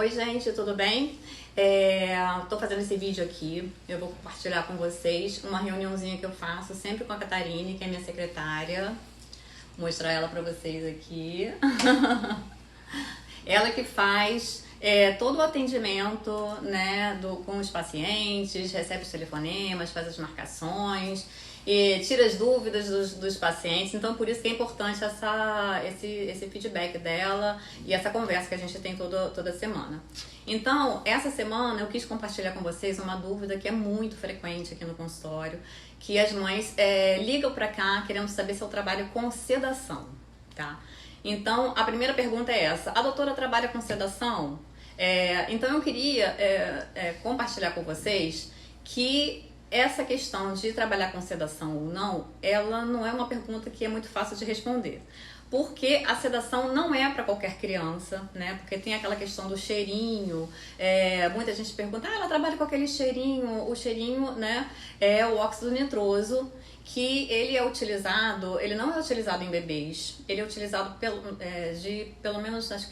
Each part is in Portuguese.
Oi gente, tudo bem? Tô fazendo esse vídeo aqui, eu vou compartilhar com vocês uma reuniãozinha que eu faço sempre com a Catarine, que é minha secretária. Vou mostrar ela pra vocês aqui. Ela que faz todo o atendimento, né, com os pacientes, recebe os telefonemas, faz as marcações e tira as dúvidas dos pacientes. Então, por isso que é importante esse feedback dela e essa conversa que a gente tem toda semana. Então, essa semana eu quis compartilhar com vocês uma dúvida que é muito frequente aqui no consultório, que as mães ligam pra cá querendo saber se eu trabalho com sedação, tá? Então, a primeira pergunta é essa: a doutora trabalha com sedação? Então, eu queria compartilhar com vocês que essa questão de trabalhar com sedação ou não, ela não é uma pergunta que é muito fácil de responder. Porque a sedação não é para qualquer criança, né? Porque tem aquela questão do cheirinho. Muita gente pergunta, ela trabalha com aquele cheirinho. O cheirinho, né, é o óxido nitroso, que ele não é utilizado em bebês, ele é utilizado pelo menos nas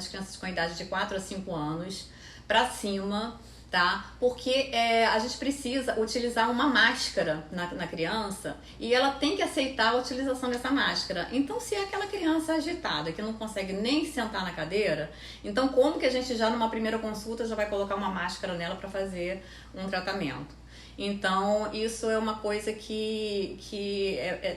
crianças com idade de 4 a 5 anos para cima, tá? Porque a gente precisa utilizar uma máscara na criança e ela tem que aceitar a utilização dessa máscara. Então, se é aquela criança agitada que não consegue nem sentar na cadeira, então como que a gente já numa primeira consulta já vai colocar uma máscara nela para fazer um tratamento? Então, isso é uma coisa que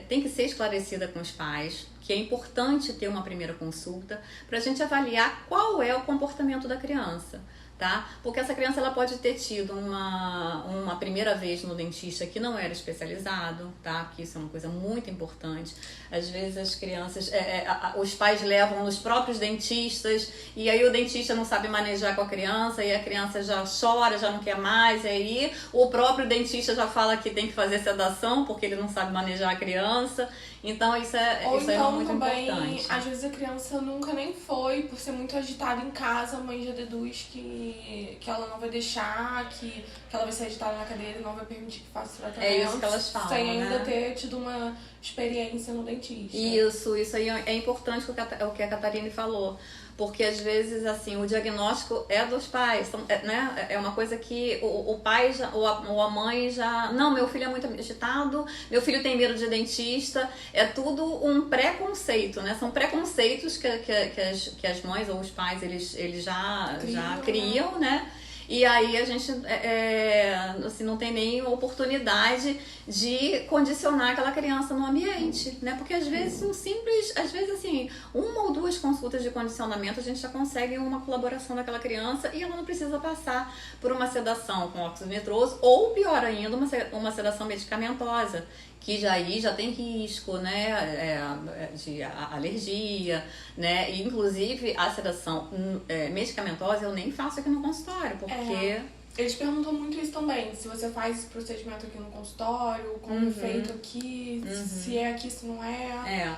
tem que ser esclarecida com os pais, que é importante ter uma primeira consulta para a gente avaliar qual é o comportamento da criança, tá? Porque essa criança ela pode ter tido uma primeira vez no dentista que não era especializado, tá? Porque isso é uma coisa muito importante. Às vezes as crianças, os pais levam nos próprios dentistas e aí o dentista não sabe manejar com a criança e a criança já chora, já não quer mais, e aí o próprio dentista já fala que tem que fazer sedação porque ele não sabe manejar a criança. Então isso é muito também, importante. Às vezes a criança nunca nem foi, por ser muito agitada em casa, a mãe já deduz que ela não vai deixar, que ela vai ser agitada na cadeira e não vai permitir que faça o tratamento. É isso que elas falam, sem ainda né? ter tido uma experiência no dentista. Isso aí é importante o que a Catarine falou. Porque às vezes assim, o diagnóstico é dos pais, né? É uma coisa que o pai ou a mãe já... Não, meu filho é muito agitado, meu filho tem medo de dentista. É tudo um preconceito, né? São preconceitos que as mães ou os pais eles já criam, né? E aí a gente assim, não tem nem oportunidade de condicionar aquela criança no ambiente, né? Porque às vezes assim, uma ou duas consultas de condicionamento a gente já consegue uma colaboração daquela criança e ela não precisa passar por uma sedação com óxido nitroso ou, pior ainda, uma sedação medicamentosa, que já tem risco, né, de alergia, né, e inclusive a sedação medicamentosa eu nem faço aqui no consultório, porque... Eles perguntam muito isso também, se você faz esse procedimento aqui no consultório, como é feito aqui, se é aqui, se não é.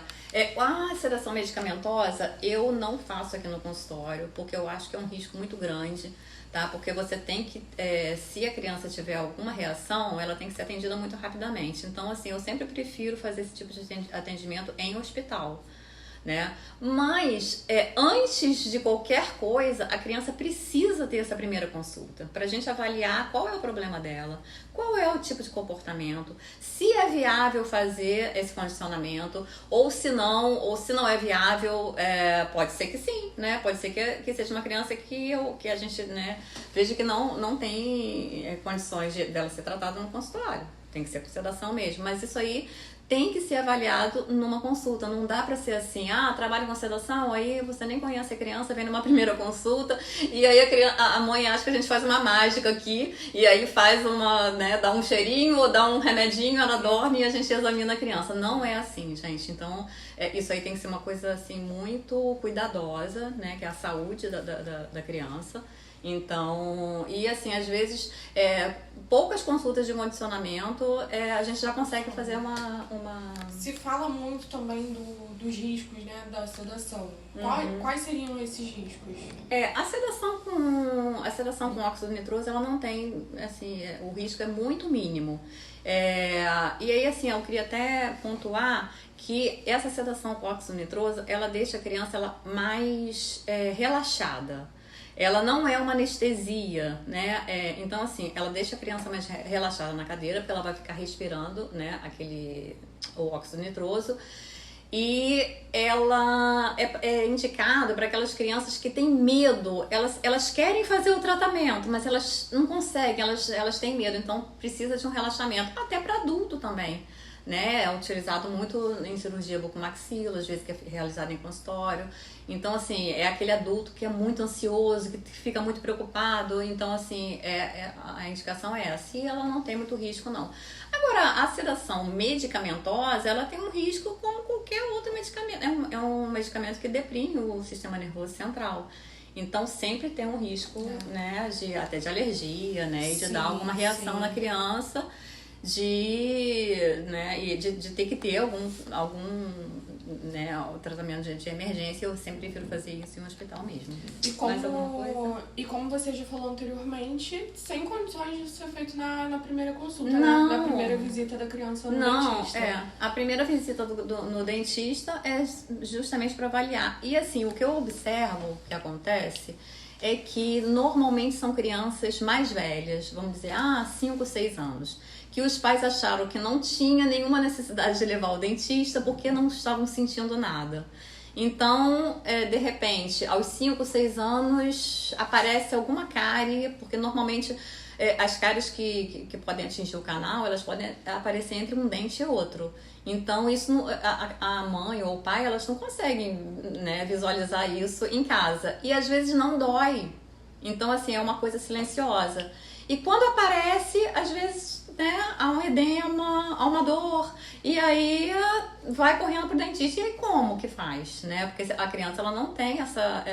A sedação medicamentosa eu não faço aqui no consultório, porque eu acho que é um risco muito grande, tá? Porque você tem que, se a criança tiver alguma reação, ela tem que ser atendida muito rapidamente. Então, assim, eu sempre prefiro fazer esse tipo de atendimento em hospital, né? Mas antes de qualquer coisa, a criança precisa ter essa primeira consulta para a gente avaliar qual é o problema dela, qual é o tipo de comportamento, se é viável fazer esse condicionamento ou se não é viável, pode ser que sim, né? Pode ser que seja uma criança que a gente, né, veja que não tem condições dela ser tratada no consultório, tem que ser com sedação mesmo, mas isso aí tem que ser avaliado numa consulta. Não dá pra ser assim, trabalho com sedação, aí você nem conhece a criança, vem numa primeira consulta e aí a mãe acha que a gente faz uma mágica aqui e aí faz dá um cheirinho ou dá um remedinho, ela dorme e a gente examina a criança. Não é assim, gente. Então, isso aí tem que ser uma coisa assim muito cuidadosa, né, que é a saúde da criança. Então, e assim, às vezes, poucas consultas de condicionamento, a gente já consegue fazer uma... Se fala muito também dos riscos, né, da sedação. Quais seriam esses riscos? A sedação com óxido nitroso, ela não tem, assim, o risco é muito mínimo. E aí, assim, eu queria até pontuar que essa sedação com óxido nitroso, ela deixa a criança mais relaxada. ela não é uma anestesia, né? Então, assim, ela deixa a criança mais relaxada na cadeira, porque ela vai ficar respirando, né, o óxido nitroso. E ela é indicada para aquelas crianças que têm medo. Elas querem fazer o tratamento, mas elas não conseguem, elas têm medo. Então, precisa de um relaxamento. Até para adulto também, né? É utilizado muito em cirurgia bucomaxila, às vezes que é realizado em consultório. Então, assim, é aquele adulto que é muito ansioso, que fica muito preocupado. Então, assim, a indicação é essa. E ela não tem muito risco, não. Agora, a sedação medicamentosa, ela tem um risco como qualquer outro medicamento. É um medicamento que deprime o sistema nervoso central. Então, sempre tem um risco, né, até de alergia, né, e de dar alguma reação na criança, de ter que ter algum né, o tratamento de emergência. Eu sempre prefiro fazer isso em um hospital mesmo. E como você já falou anteriormente, sem condições de ser feito na primeira consulta, não, né? Na primeira visita da criança no dentista. A primeira visita no dentista é justamente para avaliar. E assim, o que eu observo que acontece é que normalmente são crianças mais velhas, vamos dizer, 5, 6 anos, que os pais acharam que não tinha nenhuma necessidade de levar ao dentista porque não estavam sentindo nada. Então, de repente, aos 5, 6 anos, aparece alguma cárie, porque normalmente as cáries que podem atingir o canal, elas podem aparecer entre um dente e outro. Então, isso a mãe ou o pai, elas não conseguem, né, visualizar isso em casa. E às vezes não dói. Então, assim, é uma coisa silenciosa. E quando aparece, às vezes, né, há um edema, há uma dor, e aí vai correndo pro dentista. E aí como que faz, né? Porque a criança, ela não tem essa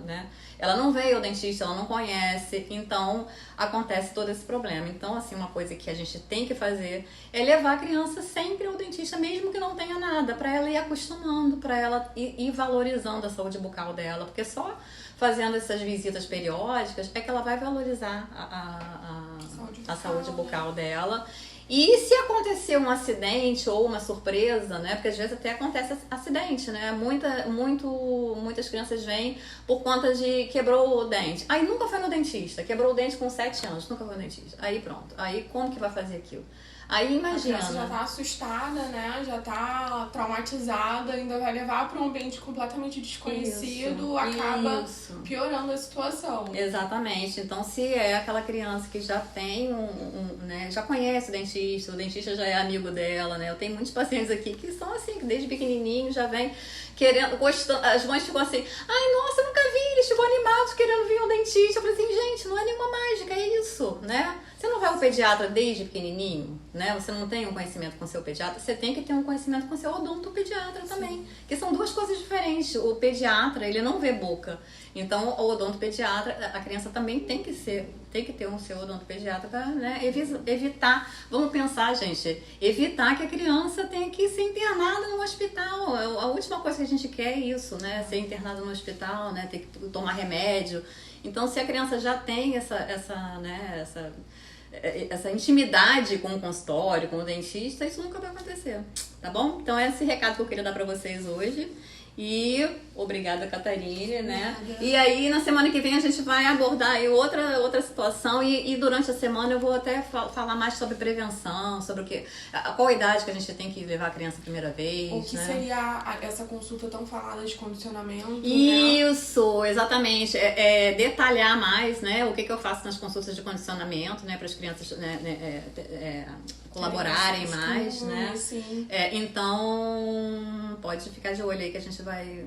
né, ela não veio ao dentista, ela não conhece, então acontece todo esse problema. Então, assim, uma coisa que a gente tem que fazer é levar a criança sempre ao dentista, mesmo que não tenha nada, para ela ir acostumando, para ela ir valorizando a saúde bucal dela, porque só fazendo essas visitas periódicas é que ela vai valorizar a saúde bucal dela. E se acontecer um acidente ou uma surpresa, né? Porque às vezes até acontece acidente, né? Muitas crianças vêm por conta de quebrou o dente. Aí nunca foi no dentista, quebrou o dente com 7 anos, nunca foi no dentista. Aí pronto, aí como que vai fazer aquilo? Aí imagina. A criança já tá assustada, né? Já tá traumatizada, ainda vai levar para um ambiente completamente desconhecido, acaba piorando a situação. Exatamente. Então, se é aquela criança que já tem né, já conhece o dentista já é amigo dela, né? Eu tenho muitos pacientes aqui que são assim, que desde pequenininho já vem querendo, gostando, as mães ficam assim, ai, nossa, eu nunca vi, eles ficam animados querendo vir ao dentista. Eu falei assim, gente, não é nenhuma mágica, é isso, né? Você não vai ao pediatra desde pequenininho, né? Você não tem um conhecimento com o seu pediatra, você tem que ter um conhecimento com o seu odontopediatra também, que são duas coisas diferentes. O pediatra, ele não vê boca, então o odontopediatra, a criança também tem que ter um seu odontopediatra para, né, evitar, vamos pensar, gente, evitar que a criança tenha que ser internada no hospital. A última coisa que a gente quer é isso, né? Ser internada no hospital, né? Ter que tomar remédio. Então, se a criança já tem essa intimidade com o consultório, com o dentista, isso nunca vai acontecer, tá bom? Então, é esse recado que eu queria dar pra vocês hoje. E obrigada, Catarine, né? E aí, na semana que vem, a gente vai abordar aí outra situação e durante a semana eu vou até falar mais sobre prevenção, sobre qual idade que a gente tem que levar a criança a primeira vez, o que seria essa consulta tão falada de condicionamento, Isso, né? Exatamente. Detalhar mais, né, o que eu faço nas consultas de condicionamento, né, para as crianças, colaborarem mais, né? Então, pode ficar de olho aí que a gente vai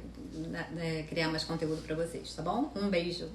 criar mais conteúdo para vocês, tá bom? Um beijo!